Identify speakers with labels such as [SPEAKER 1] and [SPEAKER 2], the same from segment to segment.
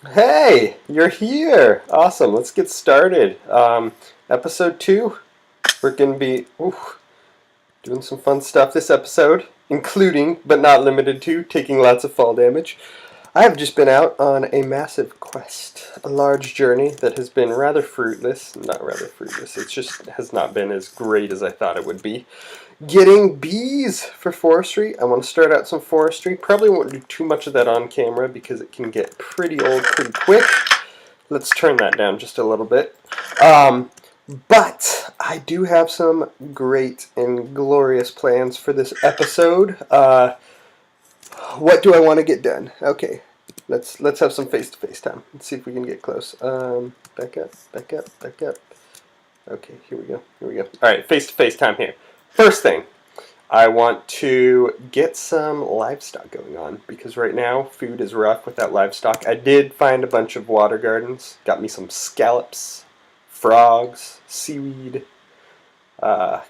[SPEAKER 1] Hey, you're here. Awesome. Let's get started. Episode 2. We're going to be doing some fun stuff this episode, including, but not limited to, taking lots of fall damage. I have just been out on a massive quest, a large journey that has been rather fruitless. Not rather fruitless, it just has not been as great as I thought it would be. Getting bees for forestry. I want to start out some forestry. Probably won't do too much of that on camera because it can get pretty old pretty quick. Let's turn that down just a little bit. But I do have some great and glorious plans for this episode. What do I want to get done? Okay, let's have some face-to-face time. Let's see if we can get close. Back up, back up, back up. Okay, here we go. Here we go. All right, face-to-face time here. First thing, I want to get some livestock going on because right now food is rough without livestock. I did find a bunch of water gardens. Got me some scallops, frogs, seaweed,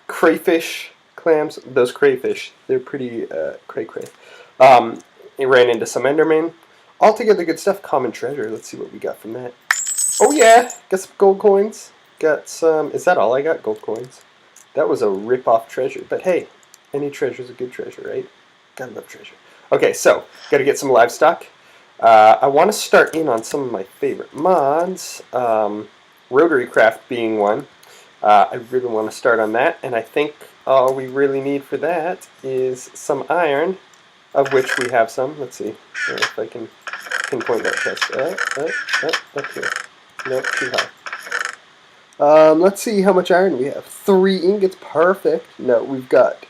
[SPEAKER 1] crayfish, clams. Those crayfish, they're pretty cray-cray. It ran into some Enderman. Altogether good stuff. Common treasure. Let's see what we got from that. Oh yeah, got some gold coins. Got some. Is that all I got? Gold coins. That was a rip-off treasure. But hey, any treasure's a good treasure, right? Gotta love treasure. Okay, so gotta get some livestock. I want to start in on some of my favorite mods. Rotary craft being one. I really want to start on that, and I think all we really need for that is some iron, of which we have some. Let's see if I can pinpoint that chest. Up here. Nope, too high. Let's see how much iron we have. 3 ingots, perfect. No, we've got,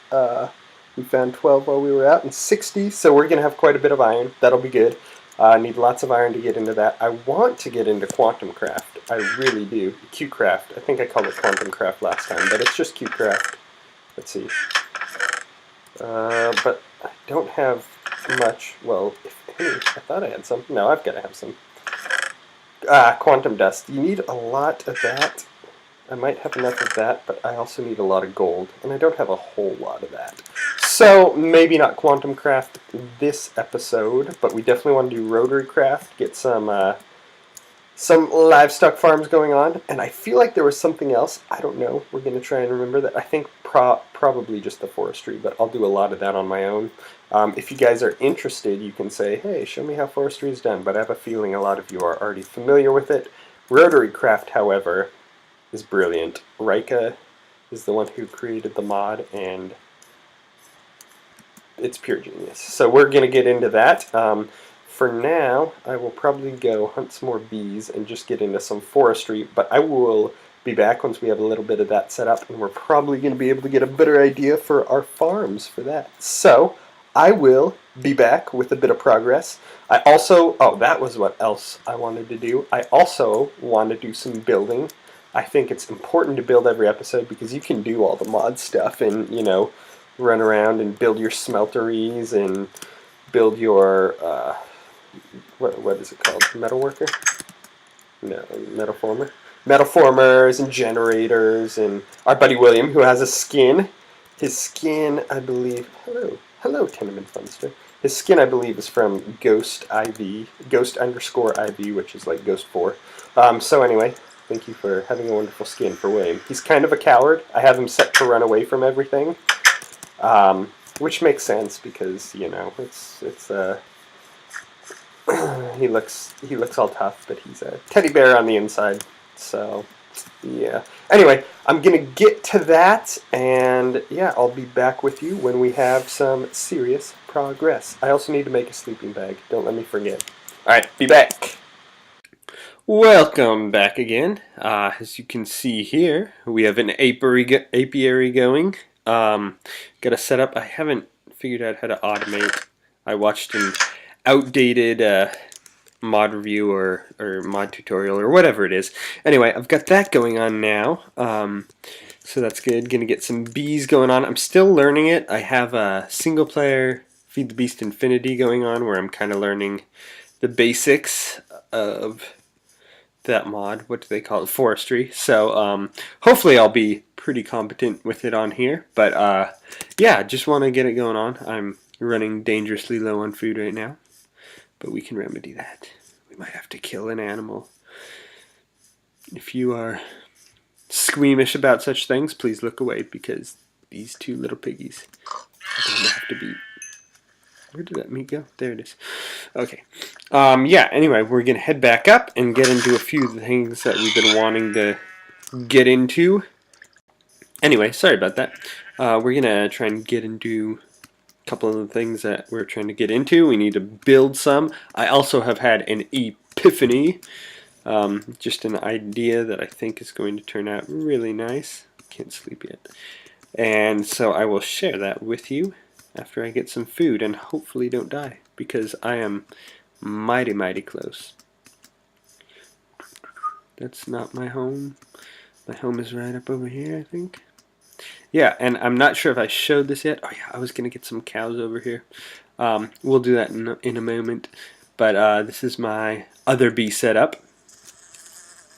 [SPEAKER 1] we found 12 while we were out and 60, so we're going to have quite a bit of iron. That'll be good. I need lots of iron to get into that. I want to get into quantum craft. I really do. Q craft. I think I called it quantum craft last time, but it's just Q craft. Let's see. But I don't have much. Well, I thought I had some. No, I've got to have some. Quantum dust. You need a lot of that. I might have enough of that, but I also need a lot of gold, and I don't have a whole lot of that. So, maybe not quantum craft this episode, but we definitely want to do rotary craft, get some livestock farms going on, and I feel like there was something else. I don't know. We're going to try and remember that. I think probably just the forestry, but I'll do a lot of that on my own. If you guys are interested, you can say, hey, show me how forestry is done, but I have a feeling a lot of you are already familiar with it. Rotary craft, however, is brilliant. Rika is the one who created the mod, and it's pure genius. So we're going to get into that. For now, I will probably go hunt some more bees and just get into some forestry, but I will be back once we have a little bit of that set up, and we're probably going to be able to get a better idea for our farms for that. So I will be back with a bit of progress. I also, that was what else I wanted to do. I also want to do some building. I think it's important to build every episode because you can do all the mod stuff and, you know, run around and build your smelteries and build your, what is it called? Metal worker? No, metal former. Metal formers and generators, and our buddy William, who has a skin. His skin, I believe, hello Tenement Funster. His skin, I believe, is from Ghost IV, Ghost_IV, which is like Ghost 4. So anyway, thank you for having a wonderful skin for William. He's kind of a coward. I have him set to run away from everything, which makes sense because, you know, it's he looks all tough, but he's a teddy bear on the inside. So yeah. Anyway, I'm gonna get to that, and yeah, I'll be back with you when we have some serious progress. I also need to make a sleeping bag. Don't let me forget. All right, be back. Welcome back again. As you can see here, we have an apiary going. Got a setup. I haven't figured out how to automate. I watched an outdated mod review or mod tutorial or whatever it is. Anyway, I've got that going on now. So that's good. Gonna get some bees going on. I'm still learning it. I have a single player Feed the Beast Infinity going on where I'm kind of learning the basics of that mod. What do they call it? Forestry. So hopefully I'll be pretty competent with it on here. But yeah, just want to get it going on. I'm running dangerously low on food right now, but we can remedy that. We might have have to kill an animal. If you are squeamish about such things, please look away, because these two little piggies are going to have to be... Where did that meat go? There it is. Okay. Yeah, anyway, we're going to head back up and get into a few things that we've been wanting to get into. Anyway, sorry about that. We're going to try and get into a couple of the things that we're trying to get into. We need to build some. I also have had an epiphany. Just an idea that I think is going to turn out really nice. Can't sleep yet. And so I will share that with you after I get some food and hopefully don't die, because I am mighty, mighty close. That's not my home. My home is right up over here, I think. Yeah, and I'm not sure if I showed this yet. Oh yeah, I was going to get some cows over here. We'll do that in a moment. But this is my other bee setup.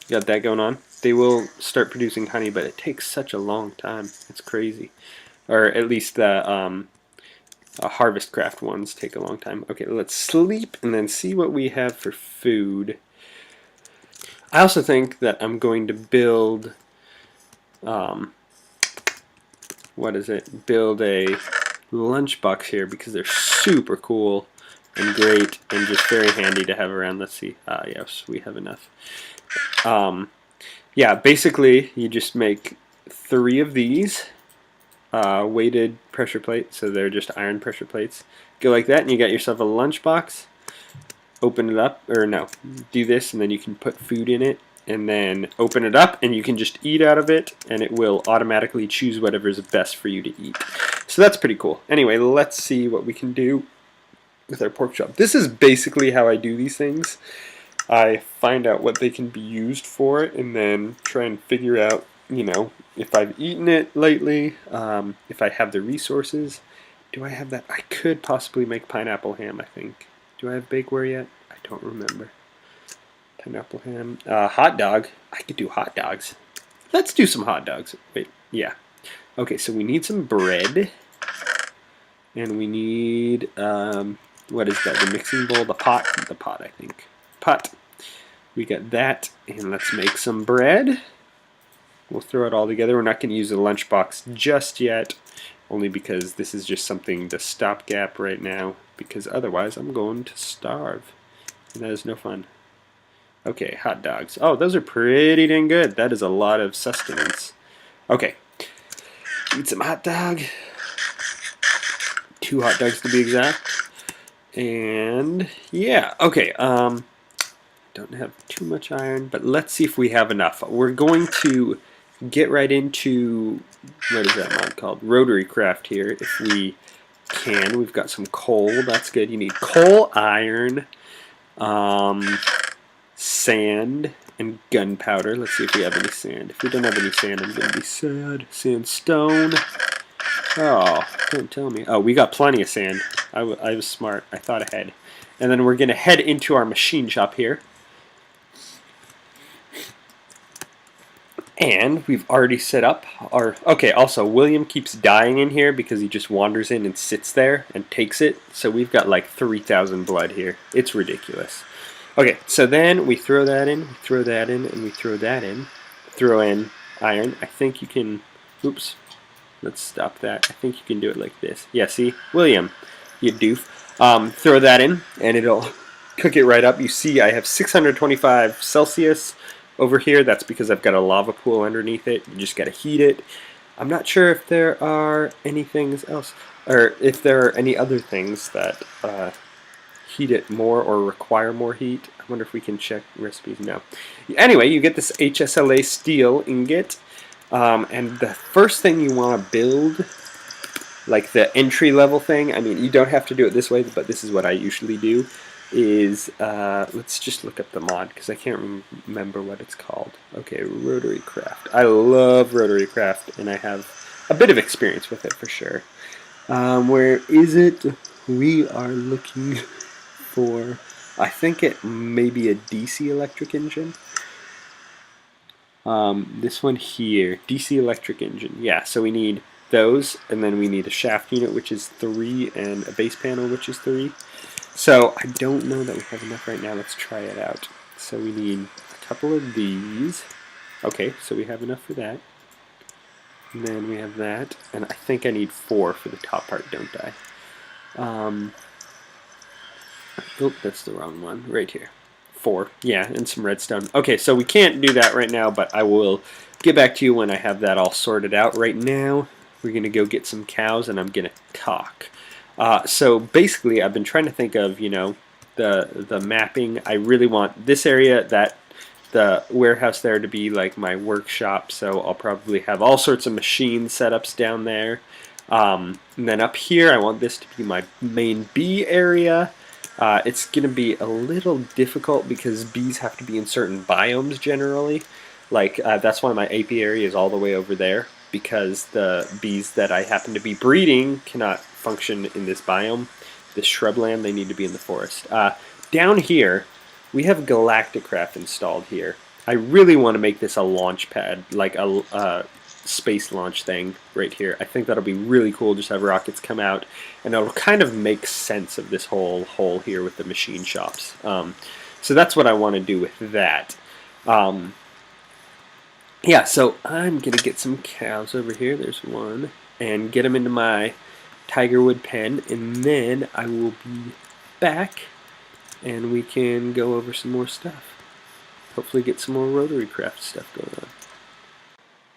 [SPEAKER 1] Got that going on. They will start producing honey, but it takes such a long time. It's crazy. Or at least the Harvest Craft ones take a long time. Okay, let's sleep and then see what we have for food. I also think that I'm going to build, build a lunchbox here, because they're super cool and great and just very handy to have around. Let's see. Yes, we have enough. Yeah, basically you just make 3 of these weighted pressure plates, so they're just iron pressure plates. Go like that and you got yourself a lunchbox. Open it up, or no, do this and then you can put food in it, and then open it up and you can just eat out of it, and it will automatically choose whatever is best for you to eat. So that's pretty cool. Anyway, let's see what we can do with our pork chop. This is basically how I do these things. I find out what they can be used for and then try and figure out, you know, if I've eaten it lately, if I have the resources. Do I have that? I could possibly make pineapple ham, I think. Do I have bakeware yet? I don't remember. Pineapple ham. Hot dog. I could do hot dogs. Let's do some hot dogs. Wait, yeah. Okay, so we need some bread. And we need, what is that? The mixing bowl? The pot, I think. Pot. We got that, and let's make some bread. We'll throw it all together. We're not going to use the lunchbox just yet, only because this is just something to stopgap right now, because otherwise I'm going to starve, and that is no fun. Okay, hot dogs. Oh, those are pretty dang good. That is a lot of sustenance. Okay, eat some hot dog. 2 hot dogs to be exact. And yeah, okay, don't have too much iron, but let's see if we have enough. We're going to get right into, what is that mod called? Rotary Craft here, if we can. We've got some coal, that's good. You need coal, iron, sand, and gunpowder. Let's see if we have any sand. If we don't have any sand, I'm going to be sad. Sandstone. Oh, don't tell me. Oh, we got plenty of sand. I was smart. I thought ahead. And then we're going to head into our machine shop here. And we've already set up our... Okay, also, William keeps dying in here because he just wanders in and sits there and takes it. So we've got like 3,000 blood here. It's ridiculous. Okay, so then we throw that in, we throw that in, and we throw that in. Throw in iron. I think you can... Oops. Let's stop that. I think you can do it like this. Yeah, see? William, you doof. Throw that in, and it'll cook it right up. You see I have 625 Celsius over here. That's because I've got a lava pool underneath it. You just got to heat it. I'm not sure if there are any things else, or if there are any other things that heat it more or require more heat. I wonder if we can check recipes. No. Anyway, you get this HSLA steel ingot. And the first thing you want to build, like the entry level thing, I mean, you don't have to do it this way, but this is what I usually do, is, let's just look up the mod, because I can't remember what it's called. Okay, Rotary Craft. I love Rotary Craft, and I have a bit of experience with it for sure. Where is it? We are looking for, I think it may be a DC electric engine. This one here, DC electric engine. Yeah, so we need those, and then we need a shaft unit, which is 3, and a base panel, which is 3. So I don't know that we have enough right now. Let's try it out. So we need a couple of these. Okay, so we have enough for that. And then we have that, and I think I need 4 for the top part, don't I? Oh, that's the wrong one. Right here. 4. Yeah, and some redstone. Okay, so we can't do that right now, but I will get back to you when I have that all sorted out. Right now, we're going to go get some cows, and I'm going to talk. So basically, I've been trying to think of, the mapping. I really want this area, the warehouse there, to be like my workshop, so I'll probably have all sorts of machine setups down there. And then up here, I want this to be my main bee area. It's going to be a little difficult because bees have to be in certain biomes generally. That's why my apiary is all the way over there, because the bees that I happen to be breeding cannot function in this biome, this shrubland. They need to be in the forest. Down here, we have Galacticraft installed here. I really want to make this a launch pad, like a space launch thing right here. I think that'll be really cool. Just have rockets come out, and it'll kind of make sense of this whole hole here with the machine shops. So that's what I want to do with that. Yeah, so I'm going to get some cows over here. There's one. And get them into my Tigerwood pen, and then I will be back and we can go over some more stuff. Hopefully get some more Rotary Craft stuff going on.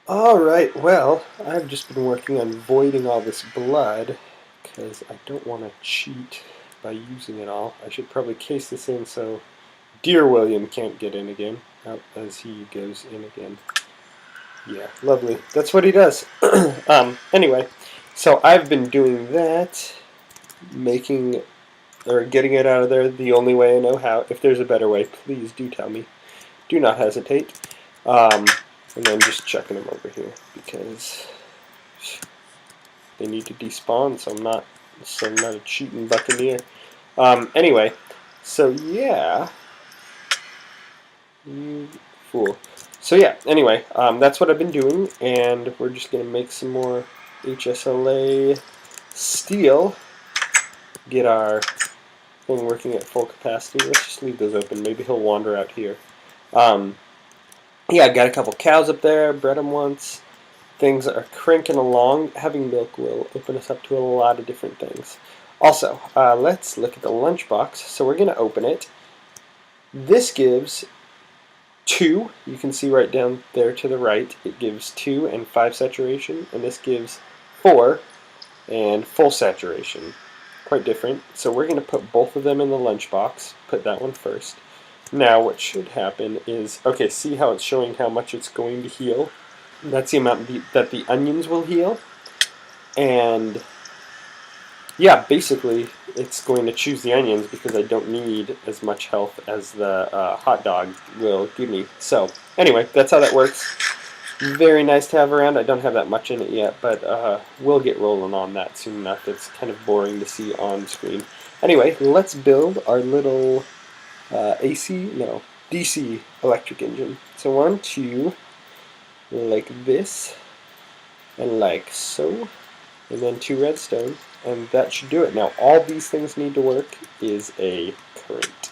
[SPEAKER 1] Alright, well, I've just been working on voiding all this blood because I don't want to cheat by using it all. I should probably case this in so Dear William can't get in again, out as he goes in again. Yeah, lovely. That's what he does. Anyway, so I've been doing that, getting it out of there the only way I know how. If there's a better way, please do tell me. Do not hesitate. And then just checking them over here because they need to despawn, so I'm not a cheating buccaneer. Anyway, so yeah. You fool. So yeah, anyway, that's what I've been doing, and we're just going to make some more HSLA steel. Get our thing working at full capacity. Let's just leave those open. Maybe he'll wander out here. Yeah, I got a couple cows up there, bred them once. Things are cranking along. Having milk will open us up to a lot of different things. Also, let's look at the lunchbox. So we're going to open it. This gives 2. You can see right down there to the right. It gives 2 and 5 saturation, and this gives 4 and full saturation. Quite different. So we're going to put both of them in the lunchbox. Put that one first. Now what should happen is, okay, see how it's showing how much it's going to heal? That's the amount that the onions will heal. And yeah, basically it's going to choose the onions because I don't need as much health as the hot dog will give me. So anyway, that's how that works. Very nice to have around. I don't have that much in it yet, but we'll get rolling on that soon enough. It's kind of boring to see on screen. Anyway, let's build our little DC electric engine. So 1, 2, like this, and like so, and then 2 redstone, and that should do it. Now all these things need to work is a current.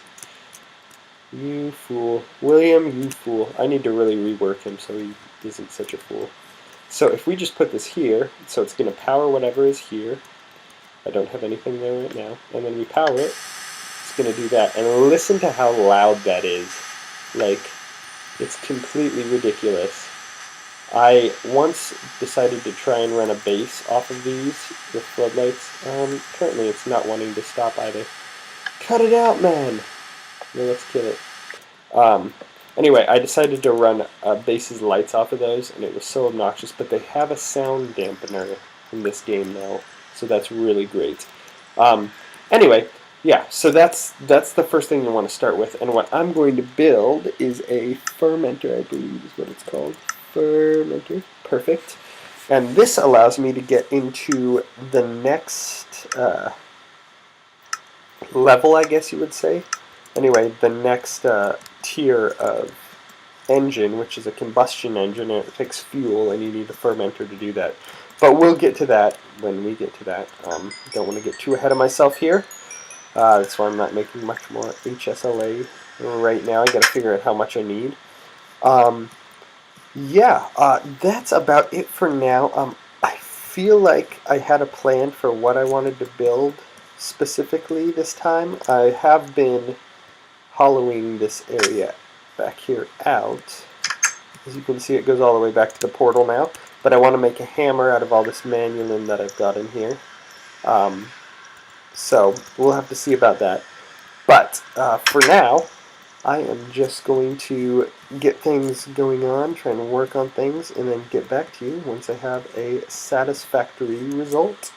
[SPEAKER 1] You fool. William, you fool. I need to really rework him so he isn't such a fool. So if we just put this here, so it's going to power whatever is here. I don't have anything there right now. And then we power it. It's going to do that. And listen to how loud that is. Like, it's completely ridiculous. I once decided to try and run a base off of these with floodlights. Currently it's not wanting to stop either. Cut it out, man! No, let's kill it. Anyway, I decided to run base's lights off of those, and it was so obnoxious, but they have a sound dampener in this game now, so that's really great. Anyway, yeah, so that's the first thing you want to start with, and what I'm going to build is a fermenter, I believe is what it's called. Fermenter, perfect. And this allows me to get into the next level, I guess you would say. Anyway, the next tier of engine, which is a combustion engine, and it takes fuel, and you need a fermenter to do that. But we'll get to that when we get to that. Don't want to get too ahead of myself here. That's why I'm not making much more HSLA right now. I gotta figure out how much I need. Yeah, that's about it for now. I feel like I had a plan for what I wanted to build specifically this time. I have been hollowing this area back here out. As you can see, it goes all the way back to the portal now. But I want to make a hammer out of all this manulin that I've got in here. So we'll have to see about that. But for now, I am just going to get things going on, trying to work on things, and then get back to you once I have a satisfactory result.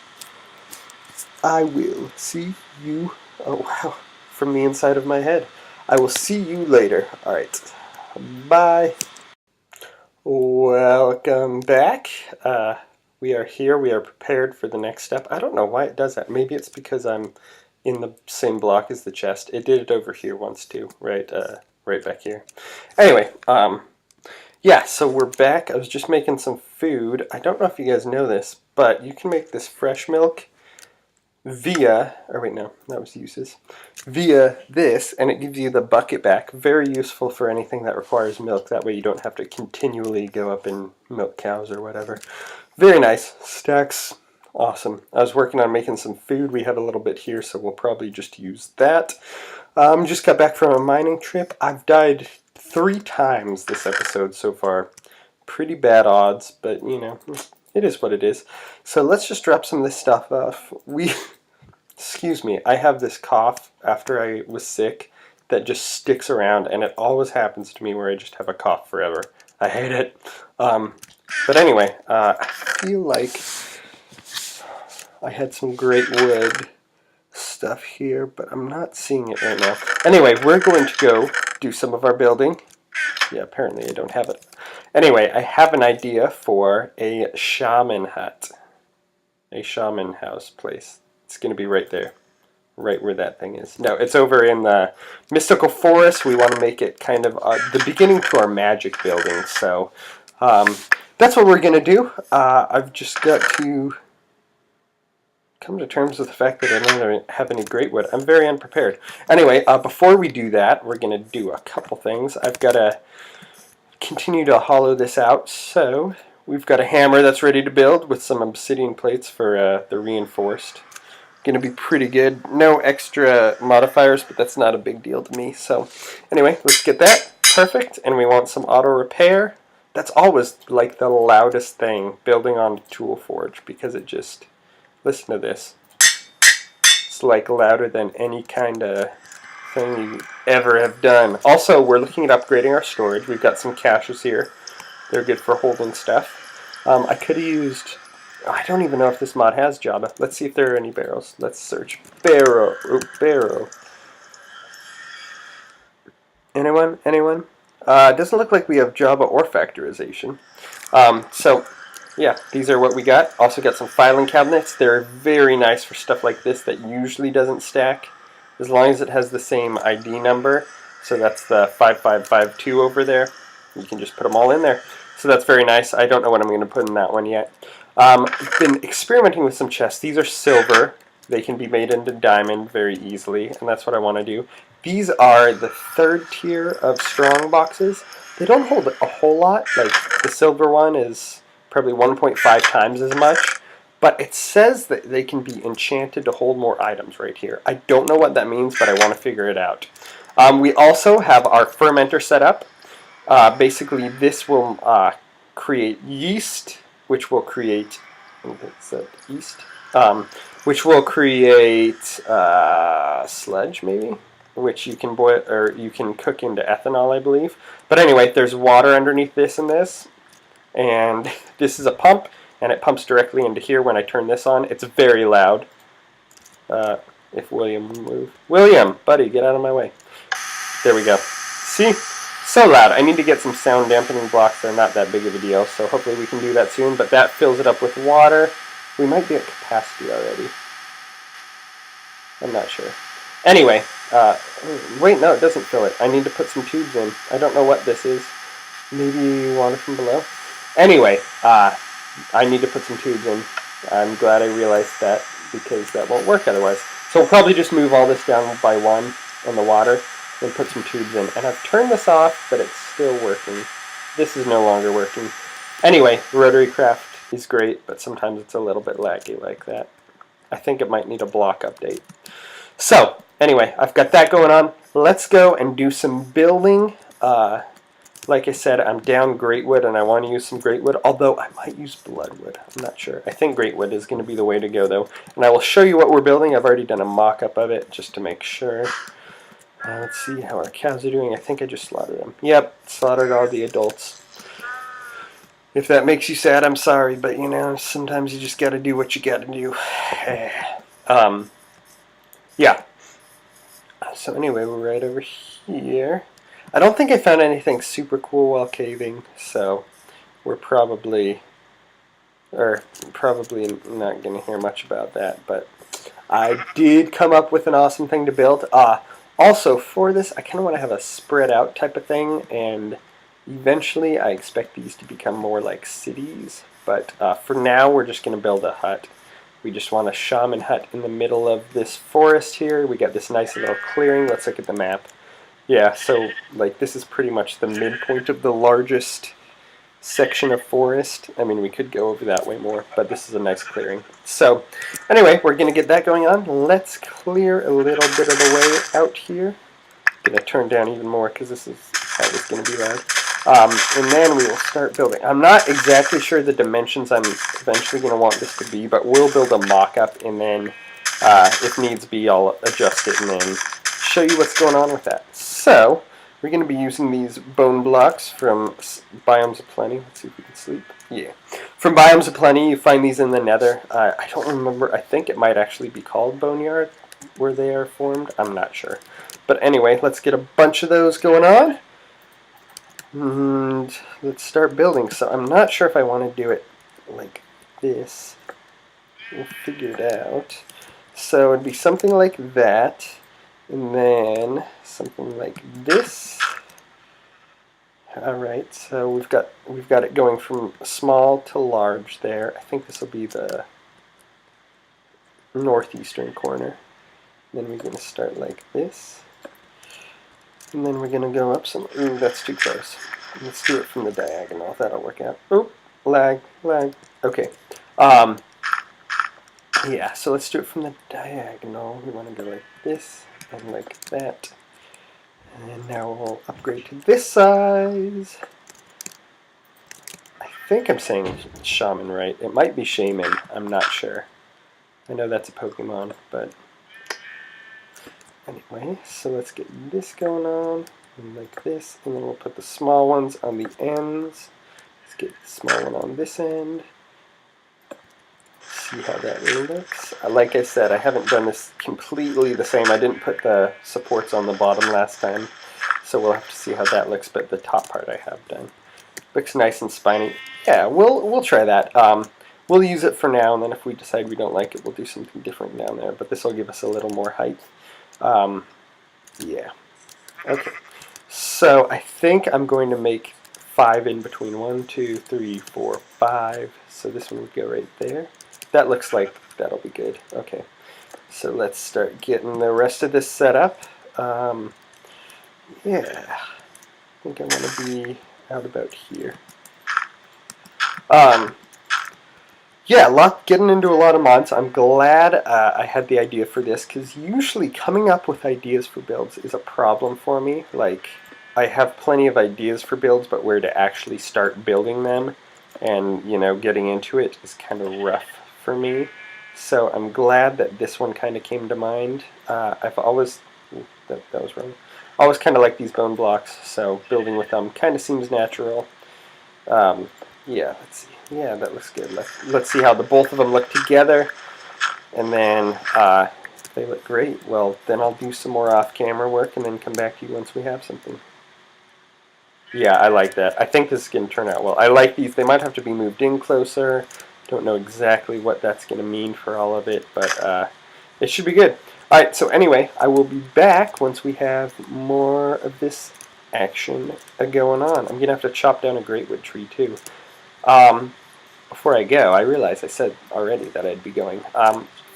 [SPEAKER 1] I will see you, oh wow, from the inside of my head. I will see you later. Alright, bye. Welcome back. We are here. We are prepared for the next step. I don't know why it does that. Maybe it's because I'm in the same block as the chest. It did it over here once too, right? Right back here. Anyway, yeah, so we're back. I was just making some food. I don't know if you guys know this, but you can make this fresh milk via, or wait, no, that was uses, via this, and it gives you the bucket back. Very useful for anything that requires milk. That way you don't have to continually go up and milk cows or whatever. Very nice. Stacks. Awesome. I was working on making some food. We have a little bit here, so we'll probably just use that. Just got back from a mining trip. I've died 3 times this episode so far. Pretty bad odds, but you know, it is what it is. So let's just drop some of this stuff off. Excuse me, I have this cough after I was sick that just sticks around, and it always happens to me where I just have a cough forever. I hate it. But anyway, I feel like I had some great wood stuff here, but I'm not seeing it right now. Anyway, we're going to go do some of our building. Yeah, apparently I don't have it. Anyway, I have an idea for a shaman hut. A shaman house place. It's going to be right there. Right where that thing is. No, it's over in the mystical forest. We want to make it kind of the beginning to our magic building. So that's what we're going to do. I've just got to come to terms with the fact that I don't have any great wood. I'm very unprepared. Anyway, before we do that, we're going to do a couple things. I've got to continue to hollow this out. So we've got a hammer that's ready to build with some obsidian plates for the reinforced. Going to be pretty good. No extra modifiers, but that's not a big deal to me. So anyway, let's get that. Perfect. And we want some auto repair. That's always like the loudest thing, building on Tool Forge, because it just, listen to this. It's like louder than any kind of thing you ever have done. Also, we're looking at upgrading our storage. We've got some caches here. They're good for holding stuff. I could have used, I don't even know if this mod has Java. Let's see if there are any barrels. Let's search. Barrow. Oh, barrow. Anyone? Anyone? It doesn't look like we have Java or factorization. So, yeah, these are what we got. Also got some filing cabinets. They're very nice for stuff like this that usually doesn't stack, as long as it has the same ID number. So that's the 5552 over there. You can just put them all in there. So that's very nice. I don't know what I'm going to put in that one yet. I've been experimenting with some chests. These are silver. They can be made into diamond very easily, and that's what I want to do. These are the 3rd tier of strong boxes. They don't hold a whole lot. Like the silver one is probably 1.5 times as much, but it says that they can be enchanted to hold more items right here. I don't know what that means, but I want to figure it out. We also have our fermenter set up. Basically, this will create yeast, which will create, what's that, yeast? Which will create sludge, maybe, which you can boil, or you can cook into ethanol, I believe. But anyway, there's water underneath this and this, and this is a pump, and it pumps directly into here when I turn this on. It's very loud. If William will move. William, buddy, get out of my way. There we go. See? So loud. I need to get some sound dampening blocks. They're not that big of a deal, so hopefully we can do that soon. But that fills it up with water. We might be at capacity already. I'm not sure. Anyway, wait, no, it doesn't fill it. I need to put some tubes in. I don't know what this is. Maybe water from below? Anyway, I need to put some tubes in. I'm glad I realized that, because that won't work otherwise. So we'll probably just move all this down by one in the water, then put some tubes in. And I've turned this off, but it's still working. This is no longer working. Anyway, Rotary Craft is great, but sometimes it's a little bit laggy like that. I think it might need a block update. So, anyway, I've got that going on. Let's go and do some building. Like I said, I'm down Greatwood, and I want to use some Greatwood, although I might use Bloodwood. I'm not sure. I think Greatwood is going to be the way to go, though. And I will show you what we're building. I've already done a mock-up of it, just to make sure. Let's see how our cows are doing. I think I just slaughtered them. Yep, slaughtered all the adults. If that makes you sad, I'm sorry, but, you know, sometimes you just got to do what you got to do. Yeah. So anyway, we're right over here. I don't think I found anything super cool while caving, so we're probably not going to hear much about that, but I did come up with an awesome thing to build. Also, for this, I kind of want to have a spread out type of thing, and eventually I expect these to become more like cities, but for now we're just going to build a hut. We just want a shaman hut in the middle of this forest here. We got this nice little clearing. Let's look at the map. Yeah, so like this is pretty much the midpoint of the largest section of forest. I mean, we could go over that way more, but this is a nice clearing. So anyway, we're going to get that going on. Let's clear a little bit of the way out here. I'm going to turn down even more because this is always going to be loud. And then we will start building. I'm not exactly sure the dimensions I'm eventually going to want this to be, but we'll build a mock-up, and then if needs be, I'll adjust it and then show you what's going on with that. So we're going to be using these bone blocks from Biomes of Plenty. Let's see if we can sleep. Yeah. From Biomes of Plenty, you find these in the Nether. I don't remember. I think it might actually be called Boneyard where they are formed. I'm not sure. But anyway, let's get a bunch of those going on. And let's start building. So I'm not sure if I want to do it like this. We'll figure it out. So it'd be something like that. And then something like this. Alright, so we've got it going from small to large there. I think this will be the northeastern corner. Then we're going to start like this. And then we're going to go up some... Ooh, that's too close. Let's do it from the diagonal. That'll work out. Oh, lag. Okay. Yeah, so let's do it from the diagonal. We want to go like this and like that. And now we'll upgrade to this size. I think I'm saying shaman right. It might be shaman. I'm not sure. I know that's a Pokemon, but... Anyway, so let's get this going on, and like this, and then we'll put the small ones on the ends. Let's get the small one on this end. See how that looks. Like I said, I haven't done this completely the same. I didn't put the supports on the bottom last time, so we'll have to see how that looks, but the top part I have done. Looks nice and spiny. Yeah, we'll try that. We'll use it for now, and then if we decide we don't like it, we'll do something different down there, but this will give us a little more height. Yeah. Okay. So I think I'm going to make 5 in between. 1, 2, 3, 4, 5. So this one would go right there. That looks like that'll be good. Okay. So let's start getting the rest of this set up. Yeah. I think I want to be out about here. Yeah, getting into a lot of mods. I'm glad I had the idea for this, because usually coming up with ideas for builds is a problem for me. Like, I have plenty of ideas for builds, but where to actually start building them and, you know, getting into it is kind of rough for me. So I'm glad that this one kind of came to mind. I've always... that was wrong. Always kind of like these bone blocks, so building with them kind of seems natural. Yeah, let's see. Yeah, that looks good. Let's see how the both of them look together. And then if they look great, well, then I'll do some more off-camera work and then come back to you once we have something. Yeah, I like that. I think this is going to turn out well. I like these. They might have to be moved in closer. Don't know exactly what that's going to mean for all of it, but it should be good. Alright, so anyway, I will be back once we have more of this action going on. I'm going to have to chop down a greatwood tree, too. Before I go, I realize I said already that I'd be going.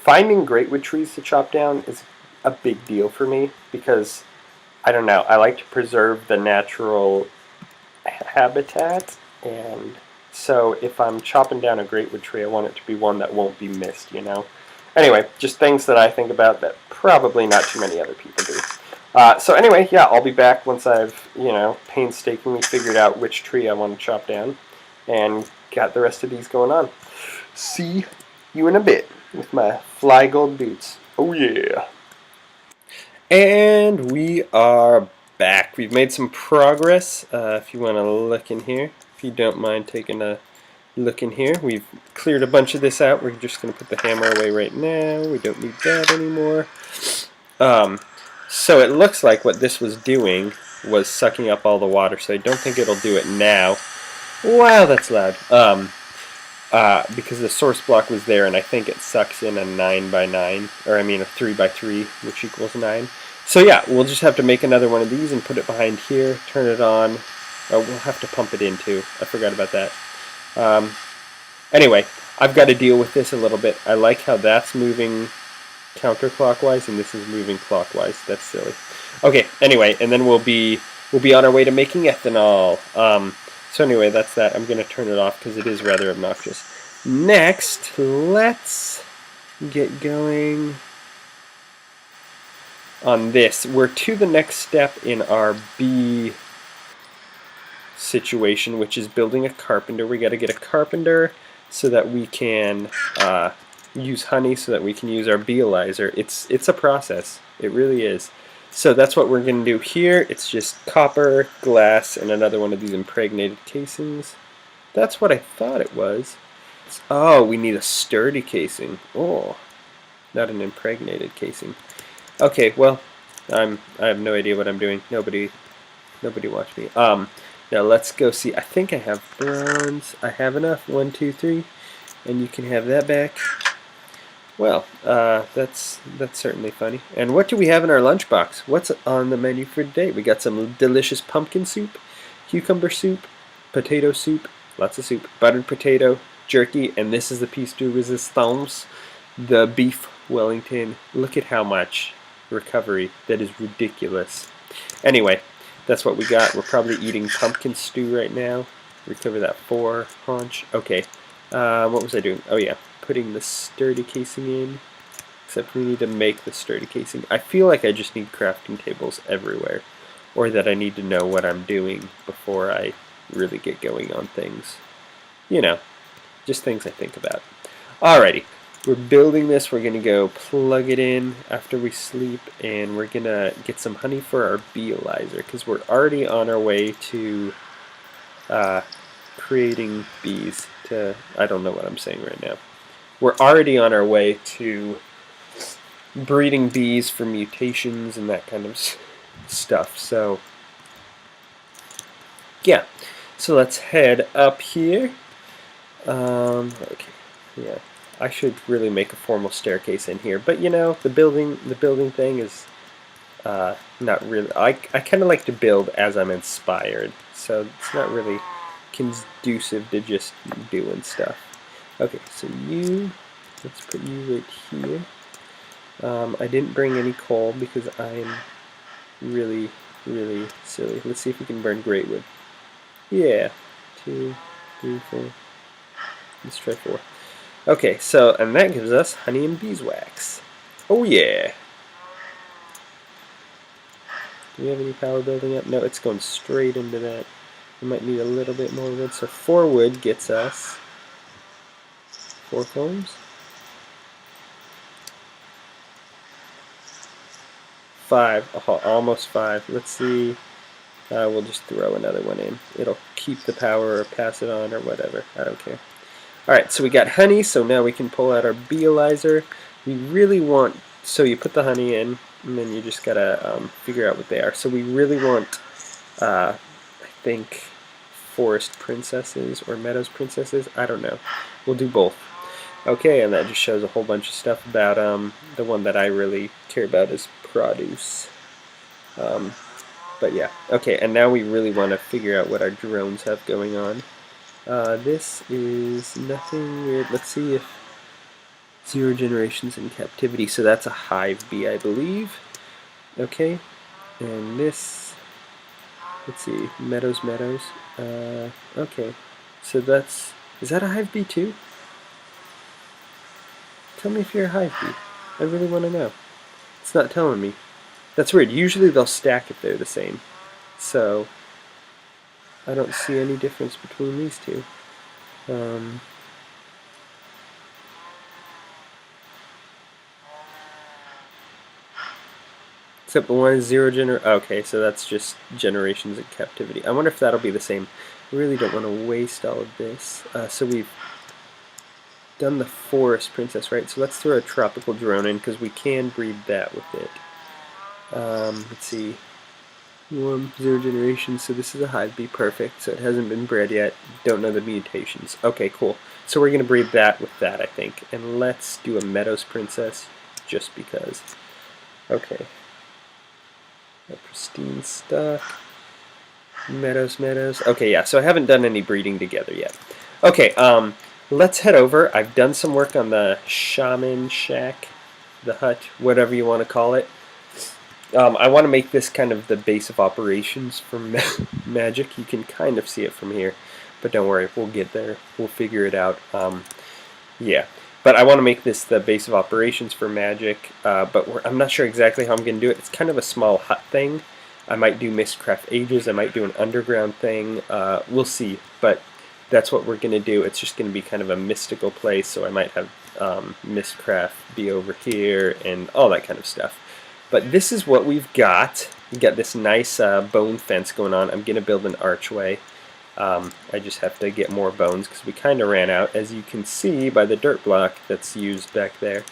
[SPEAKER 1] finding greatwood trees to chop down is a big deal for me because I don't know. I like to preserve the natural habitat, and so if I'm chopping down a greatwood tree, I want it to be one that won't be missed. Anyway, just things that I think about that probably not too many other people do. So anyway, yeah, I'll be back once I've, painstakingly figured out which tree I want to chop down and got the rest of these going on. See you in a bit with my fly gold boots. Oh yeah. And we are back. We've made some progress. If you want to look in here, if you don't mind taking a look in here, we've cleared a bunch of this out. We're just going to put the hammer away right now. We don't need that anymore. So it looks like what this was doing was sucking up all the water, so I don't think it'll do it now. Wow, that's loud. Because the source block was there, and I think it sucks in a 9x9, or I mean a 3x3, which equals 9. So yeah, we'll just have to make another one of these and put it behind here, turn it on. Oh, we'll have to pump it in too. I forgot about that. Anyway, I've got to deal with this a little bit. I like how that's moving counterclockwise and this is moving clockwise. That's silly. Okay, anyway, and then we'll be on our way to making ethanol. So anyway, that's that. I'm going to turn it off because it is rather obnoxious. Next, let's get going on this. We're to the next step in our bee situation, which is building a carpenter. We got to get a carpenter so that we can use honey, so that we can use our beealyzer. It's a process. It really is. So that's what we're going to do here. It's just copper, glass, and another one of these impregnated casings. That's what I thought it was. Oh, we need a sturdy casing. Oh, not an impregnated casing. Okay, well, I have no idea what I'm doing. Nobody watch me. Now let's go see. I think I have bronze. I have enough. 1, 2, 3, and you can have that back. Well, that's certainly funny. And what do we have in our lunchbox? What's on the menu for today? We got some delicious pumpkin soup, cucumber soup, potato soup, lots of soup, buttered potato, jerky, and this is the piece de resistance, the beef Wellington. Look at how much recovery. That is ridiculous. Anyway, that's what we got. We're probably eating pumpkin stew right now. Recover that 4 haunch. Okay, what was I doing? Oh yeah, putting the sturdy casing in. Except we need to make the sturdy casing. I feel like I just need crafting tables everywhere. Or that I need to know what I'm doing before I really get going on things. Just things I think about. Alrighty, we're building this. We're going to go plug it in after we sleep. And we're going to get some honey for our beealyzer. Because we're already on our way to creating bees. I don't know what I'm saying right now. We're already on our way to breeding bees for mutations and that kind of stuff. So, yeah. So let's head up here. Okay. Yeah. I should really make a formal staircase in here, but the building thing is not really. I kind of like to build as I'm inspired, so it's not really conducive to just doing stuff. Okay, so let's put you right here. I didn't bring any coal because I'm really, really silly. Let's see if we can burn greatwood. Yeah, 2, 3, 4. Let's try 4. Okay, so, and that gives us honey and beeswax. Oh yeah! Do we have any power building up? No, it's going straight into that. We might need a little bit more wood. So 4 wood gets us 4 combs. 5, almost 5. Let's see. We'll just throw another one in. It'll keep the power or pass it on or whatever. I don't care. Alright, so we got honey, so now we can pull out our beealyzer. We really want, so you put the honey in, and then you just gotta figure out what they are. So we really want, I think, forest princesses or meadows princesses. I don't know. We'll do both. Okay, and that just shows a whole bunch of stuff about the one that I really care about is produce. But yeah, okay, and now we really want to figure out what our drones have going on. This is nothing weird. Let's see if 0 generations in captivity, so that's a hive bee, I believe. Okay, and this, let's see, meadows. Okay, so that's, is that a hive bee too? Tell me if you're a hive bee. I really want to know. It's not telling me. That's weird. Usually they'll stack if they're the same. So, I don't see any difference between these two. Except the one is 0 okay, so that's just generations in captivity. I wonder if that'll be the same. I really don't want to waste all of this. So we've done the forest princess, right? So let's throw a tropical drone in because we can breed that with it. Let's see. 0 generations, so this is a hive bee, perfect. So it hasn't been bred yet. Don't know the mutations. Okay, cool. So we're going to breed that with that, I think. And let's do a meadows princess, just because. Okay. A pristine stock. Meadows. Okay, yeah, so I haven't done any breeding together yet. Okay, let's head over. I've done some work on the shaman shack, the hut, whatever you want to call it. I want to make this kind of the base of operations for magic. You can kind of see it from here, but don't worry, we'll get there. We'll figure it out. Yeah, but I want to make this the base of operations for magic, but I'm not sure exactly how I'm going to do it. It's kind of a small hut thing. I might do Mistcraft Ages. I might do an underground thing. We'll see, but that's what we're going to do. It's just going to be kind of a mystical place, so I might have Mistcraft be over here and all that kind of stuff. But this is what we've got. We've got this nice bone fence going on. I'm going to build an archway. I just have to get more bones because we kind of ran out, as you can see by the dirt block that's used back there.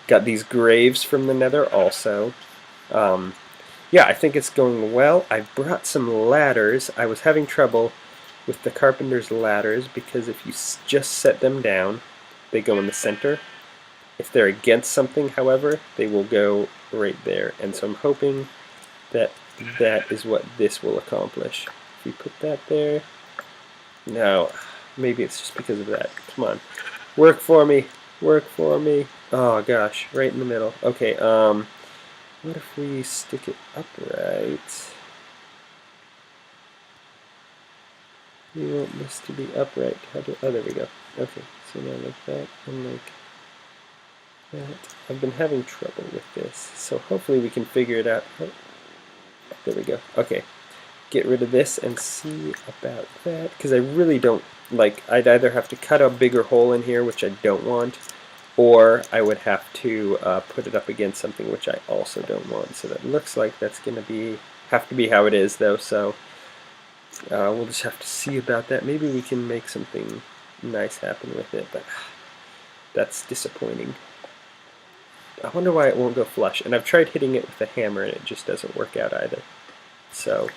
[SPEAKER 1] Got these graves from the nether also. Yeah, I think it's going well. I've brought some ladders. I was having trouble with the carpenter's ladders because if you just set them down, they go in the center. If they're against something, however, they will go right there. And so I'm hoping that that is what this will accomplish. If we put that there... No, maybe it's just because of that. Come on. Work for me. Work for me. Oh, gosh. Right in the middle. Okay, what if we stick it upright? We want this to be upright. How do... Oh, there we go. Okay, so now like that and like... that. I've been having trouble with this, so hopefully we can figure it out. Oh, there we go. Okay, get rid of this and see about that, because I really don't like, I'd either have to cut a bigger hole in here, which I don't want, or I would have to put it up against something, which I also don't want. So that looks like that's going to have to be how it is, though, so we'll just have to see about that. Maybe we can make something nice happen with it, but that's disappointing. I wonder why it won't go flush. And I've tried hitting it with a hammer and it just doesn't work out either. So,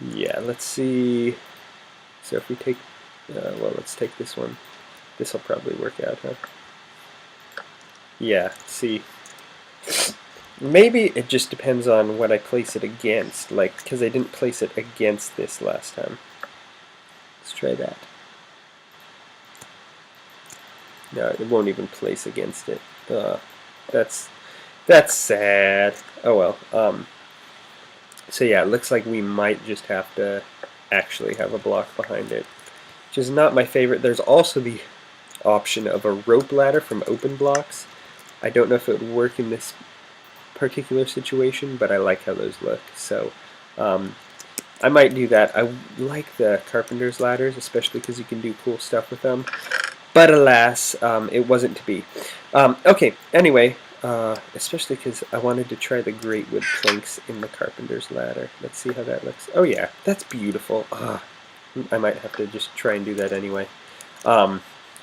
[SPEAKER 1] yeah, let's see. So if we take, well, let's take this one. This will probably work out, huh? Yeah, see. Maybe it just depends on what I place it against, like, because I didn't place it against this last time. Let's try that. No, it won't even place against it. That's sad. Oh well. So yeah, it looks like we might just have to actually have a block behind it, which is not my favorite. There's also the option of a rope ladder from Open Blocks. I don't know if it would work in this particular situation, but I like how those look. So I might do that. I like the carpenter's ladders, especially because you can do cool stuff with them. But alas, it wasn't to be. Okay, anyway, especially because I wanted to try the great wood planks in the carpenter's ladder. Let's see how that looks. Oh yeah, that's beautiful. I might have to just try and do that anyway.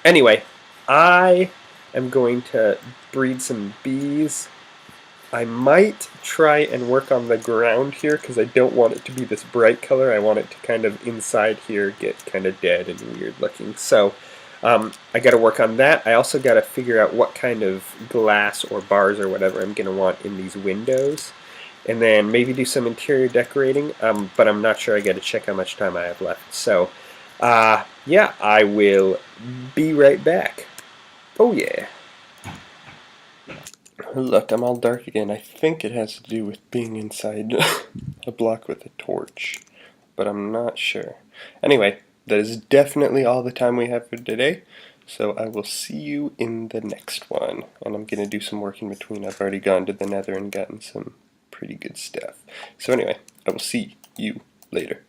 [SPEAKER 1] Anyway, I am going to breed some bees. I might try and work on the ground here because I don't want it to be this bright color. I want it to kind of inside here get kind of dead and weird looking. So I got to work on that. I also got to figure out what kind of glass or bars or whatever I'm going to want in these windows. And then maybe do some interior decorating, but I'm not sure. I got to check how much time I have left. So, yeah, I will be right back. Oh, yeah. Look, I'm all dark again. I think it has to do with being inside a block with a torch, but I'm not sure. Anyway, that is definitely all the time we have for today, so I will see you in the next one. And I'm going to do some work in between. I've already gone to the Nether and gotten some pretty good stuff. So anyway, I will see you later.